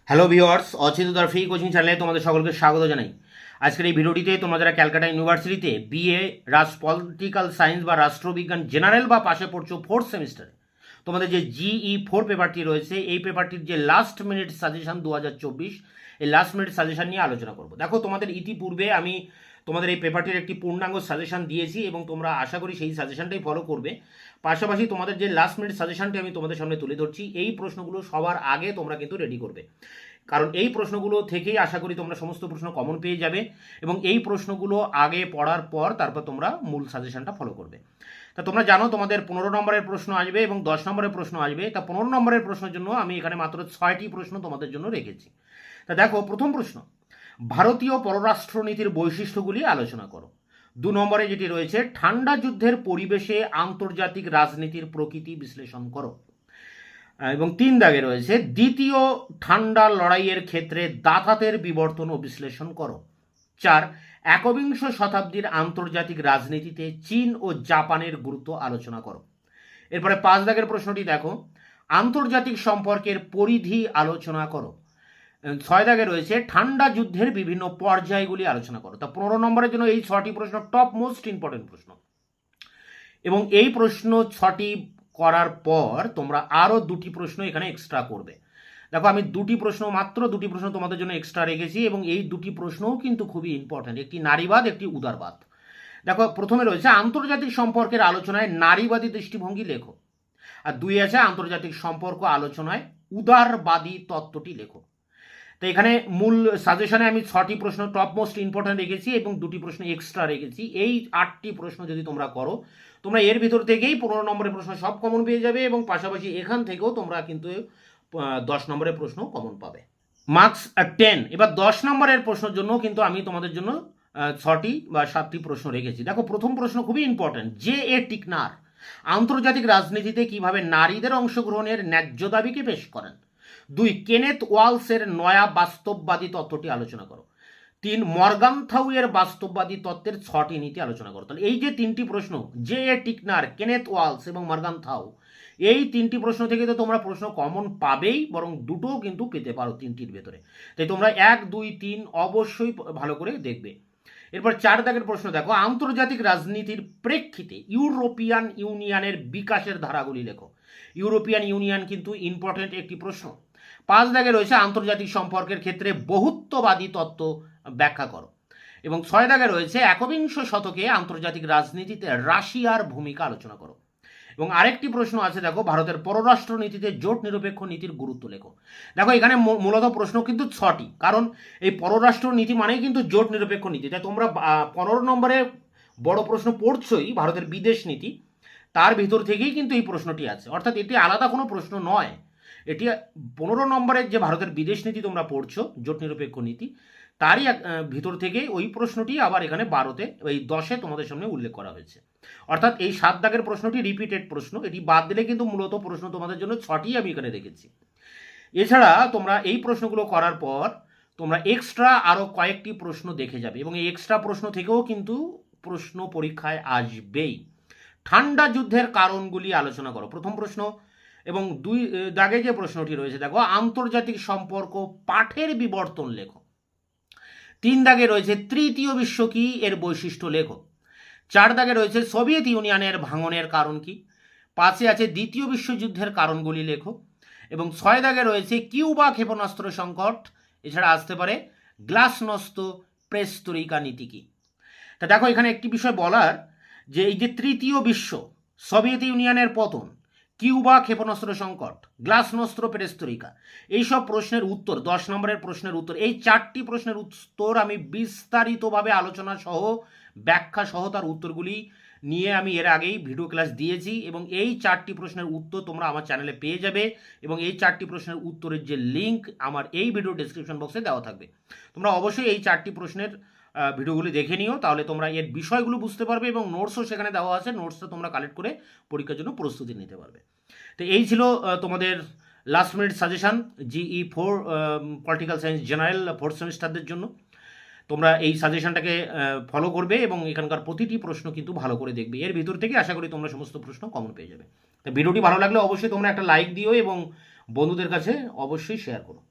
Hello viewers, অচিন্ততার free coaching চ্যানেলে তোমাদের সকলকে স্বাগত জানাই। আজকের এই ভিডিওটিতে তোমরা যারা ক্যালকাটা ইউনিভার্সিটিতে বিএ পলিটিক্যাল সায়েন্স বা রাষ্ট্রবিজ্ঞান জেনারেল বা পাশে পড়ছো ফোর্থ সেমিস্টারে, তোমাদের যে GE4 পেপারটি রয়েছে, এই পেপারটির যে লাস্ট মিনিট সাজেশন 2024, এই লাস্ট মিনিট সাজেশন নিয়ে আলোচনা করব। দেখো, তোমাদের ইতিপূর্বে আমি তোমাদের এই পেপারটির একটি পূর্ণাঙ্গ সাজেশন দিয়েছি এবং তোমরা আশা করি সেই সাজেশনটাই ফলো করবে। পাশাপাশি তোমাদের যে লাস্ট মিনিট সাজেশনটি আমি তোমাদের সামনে তুলে ধরছি, এই প্রশ্নগুলো সবার আগে তোমরা কিন্তু রেডি করবে, কারণ এই প্রশ্নগুলো থেকেই আশা করি তোমরা সমস্ত প্রশ্ন কমন পেয়ে যাবে এবং এই প্রশ্নগুলো আগে পড়ার পর তারপর তোমরা মূল সাজেশনটা ফলো করবে। তা তোমরা জানো তোমাদের 15 নম্বরের প্রশ্ন আসবে এবং 10 নম্বরের প্রশ্ন আসবে। তা 15 নম্বরের প্রশ্নের জন্য আমি এখানে মাত্র 6টি প্রশ্ন তোমাদের জন্য রেখেছি। তা দেখো, প্রথম প্রশ্ন, ভারতীয় পররাষ্ট্রনীতির বৈশিষ্ট্যগুলি আলোচনা করো। 2 নম্বরে যেটি রয়েছে, ঠান্ডা যুদ্ধের পরিবেশে আন্তর্জাতিক রাজনীতির প্রকৃতি বিশ্লেষণ করো। এবং 3 দাগে রয়েছে, দ্বিতীয় ঠান্ডা লড়াইয়ের ক্ষেত্রে দাতাতের বিবর্তন ও বিশ্লেষণ করো। 4, একবিংশ শতাব্দীর আন্তর্জাতিক রাজনীতিতে চীন ও জাপানের গুরুত্ব আলোচনা করো। এরপরে 5 দাগের প্রশ্নটি দেখো, আন্তর্জাতিক সম্পর্কের পরিধি আলোচনা করো। 6 দাগে রয়েছে, ঠান্ডা যুদ্ধের বিভিন্ন পর্যায়গুলি আলোচনা করো। তা 15 নম্বরের জন্য এই 6টি প্রশ্ন টপ মোস্ট ইম্পর্টেন্ট প্রশ্ন এবং এই প্রশ্ন 6টি করার পর তোমরা আরও 2টি প্রশ্ন এখানে এক্সট্রা করবে। দেখো, আমি মাত্র দুটি প্রশ্ন তোমাদের জন্য এক্সট্রা রেখেছি এবং এই 2টি প্রশ্নও কিন্তু খুবই ইম্পর্ট্যান্ট, একটি নারীবাদ, একটি উদারবাদ। দেখো, প্রথমে রয়েছে আন্তর্জাতিক সম্পর্কের আলোচনায় নারীবাদী দৃষ্টিভঙ্গি লেখো, আর 2 আছে আন্তর্জাতিক সম্পর্ক আলোচনায় উদারবাদী তত্ত্বটি লেখো। তো এখানে মূল সাজেশনে আমি 6টি প্রশ্ন টপ মোস্ট ইম্পর্ট্যান্ট রেখেছি এবং 2টি প্রশ্ন এক্সট্রা রেখেছি। এই 8টি প্রশ্ন যদি তোমরা করো, তোমরা এর ভিতর থেকেই 15 নম্বরের প্রশ্ন সব কমন পেয়ে যাবে এবং পাশাপাশি এখান থেকেও তোমরা কিন্তু 10 নম্বরের প্রশ্ন কমন পাবে। মার্কস 10। এবার 10 নম্বরের প্রশ্নের জন্য কিন্তু আমি তোমাদের জন্য 6টি বা 7টি প্রশ্ন রেখেছি। দেখো, প্রথম প্রশ্ন খুবই ইম্পর্ট্যান্ট, JA টিকনার আন্তর্জাতিক রাজনীতিতে কিভাবে নারীদের অংশগ্রহণের ন্যায্য দাবিকে পেশ করেন। 2, কেনেথ ওয়ালসের নয়া বাস্তববাদী তত্ত্বটি আলোচনা করো। 3, মর্গানথাউয়ের বাস্তববাদী তত্ত্বের 6টি নীতি আলোচনা করো। তাহলে এই যে 3টি প্রশ্ন, JA টিকনার, কেনেথ ওয়ালস এবং মর্গানথাউ, এই 3টি প্রশ্ন থেকে তো তোমরা প্রশ্ন কমন পাবেই, বরং 2টোও কিন্তু পেতে পারো 3টির ভেতরে। তাই তোমরা 1, 2, 3 অবশ্যই ভালো করে দেখবে। এরপর 4 দাগের প্রশ্ন দেখো, আন্তর্জাতিক রাজনীতির প্রেক্ষিতে ইউরোপিয়ান ইউনিয়নের বিকাশের ধারাগুলি লেখো। ইউরোপিয়ান ইউনিয়ন কিন্তু ইম্পর্টেন্ট একটি প্রশ্ন। 5 দাগে রয়েছে, আন্তর্জাতিক সম্পর্কের ক্ষেত্রে বহুত্ববাদী তত্ত্ব ব্যাখ্যা করো। এবং 6 দাগে রয়েছে, একবিংশ শতকে আন্তর্জাতিক রাজনীতিতে রাশিয়ার ভূমিকা আলোচনা করো। এবং আরেকটি প্রশ্ন আছে, দেখো, ভারতের পররাষ্ট্র নীতিতে জোট নিরপেক্ষ নীতির গুরুত্ব লেখো। দেখো, এখানে মূলত প্রশ্ন কিন্তু 6টি, কারণ এই পররাষ্ট্র নীতি মানেই কিন্তু জোট নিরপেক্ষ নীতি। তাই তোমরা 15 নম্বরে বড় প্রশ্ন পড়ছই, ভারতের বিদেশ নীতি, তার ভিতর থেকেই কিন্তু এই প্রশ্নটি আছে, অর্থাৎ এটি আলাদা কোনো প্রশ্ন নয়। এটি 15 নম্বরের যে ভারতের বিদেশ নীতি তোমরা পড়ছো, জোট নিরপেক্ষ নীতি, তারই ভিতর থেকেই ওই প্রশ্নটি আবার এখানে 12তে, এই 10-এ তোমাদের সামনে উল্লেখ করা হয়েছে। অর্থাৎ এই 7 দাগের প্রশ্নটি রিপিটেড প্রশ্ন, এটি বাদ দিলে কিন্তু মূলত প্রশ্ন তোমাদের জন্য 6টি আমি এখানে রেখেছি। এছাড়া তোমরা এই প্রশ্নগুলো করার পর তোমরা এক্সট্রা আরও কয়েকটি প্রশ্ন দেখে যাবে এবং এই এক্সট্রা প্রশ্ন থেকেও কিন্তু প্রশ্ন পরীক্ষায় আসবেই। ঠান্ডা যুদ্ধের কারণগুলি আলোচনা করো, প্রথম প্রশ্ন। এবং 2 দাগে যে প্রশ্নটি রয়েছে, দেখো, আন্তর্জাতিক সম্পর্ক পাঠের বিবর্তন লেখো। 3 দাগে রয়েছে, তৃতীয় বিশ্ব কি, এর বৈশিষ্ট্য লেখো। 4 দাগে রয়েছে, সোভিয়েত ইউনিয়নের ভাঙনের কারণ কি। 5-এ আছে, দ্বিতীয় বিশ্বযুদ্ধের কারণগুলি লেখো। এবং 6 দাগে রয়েছে, কিউবা ক্ষেপণাস্ত্র সংকট, এছাড়া আসতে পারে গ্লাসনস্ত প্রেস্তরিকা নীতি কি। তা দেখো, এখানে একটি বিষয় বলার, যে এই যে তৃতীয় বিশ্ব, সোভিয়েত ইউনিয়নের পতন, কিউবা ক্ষেপণাস্ত্র সংকট, গ্লাসনস্ত্র পেরেস্তরিকা, এইসব প্রশ্নের উত্তর, 10 নম্বরের প্রশ্নের উত্তর, এই 4টি প্রশ্নের উত্তর আমি বিস্তারিতভাবে আলোচনা সহ, ব্যাখ্যা সহ তার উত্তরগুলি নিয়ে আমি এর আগেই ভিডিও ক্লাস দিয়েছি এবং এই 4টি প্রশ্নের উত্তর তোমরা আমার চ্যানেলে পেয়ে যাবে এবং এই 4টি প্রশ্নের উত্তরের যে লিঙ্ক আমার এই ভিডিও ডেসক্রিপশন বক্সে দেওয়া থাকবে। তোমরা অবশ্যই এই 4টি প্রশ্নের ভিডিওগুলি দেখে নিও, তাহলে তোমরা এর বিষয়গুলো বুঝতে পারবে এবং নোটসও সেখানে দেওয়া আছে, নোটসটা তোমরা কালেক্ট করে পরীক্ষার জন্য প্রস্তুতি নিতে পারবে। তো এই ছিল তোমাদের last minute suggestion GE4 political science general 4th সেমিস্টারদের জন্য। তোমরা এই সাজেশনটাকে ফলো করবে এবং এখানকার প্রতিটি প্রশ্ন কিন্তু ভালো করে দেখবে, এর ভিতর থেকে আশা করি তোমরা সমস্ত প্রশ্ন কমন পেয়ে যাবে। তো ভিডিওটি ভালো লাগলে অবশ্যই তোমরা একটা লাইক দিও এবং বন্ধুদের কাছে অবশ্যই শেয়ার করো।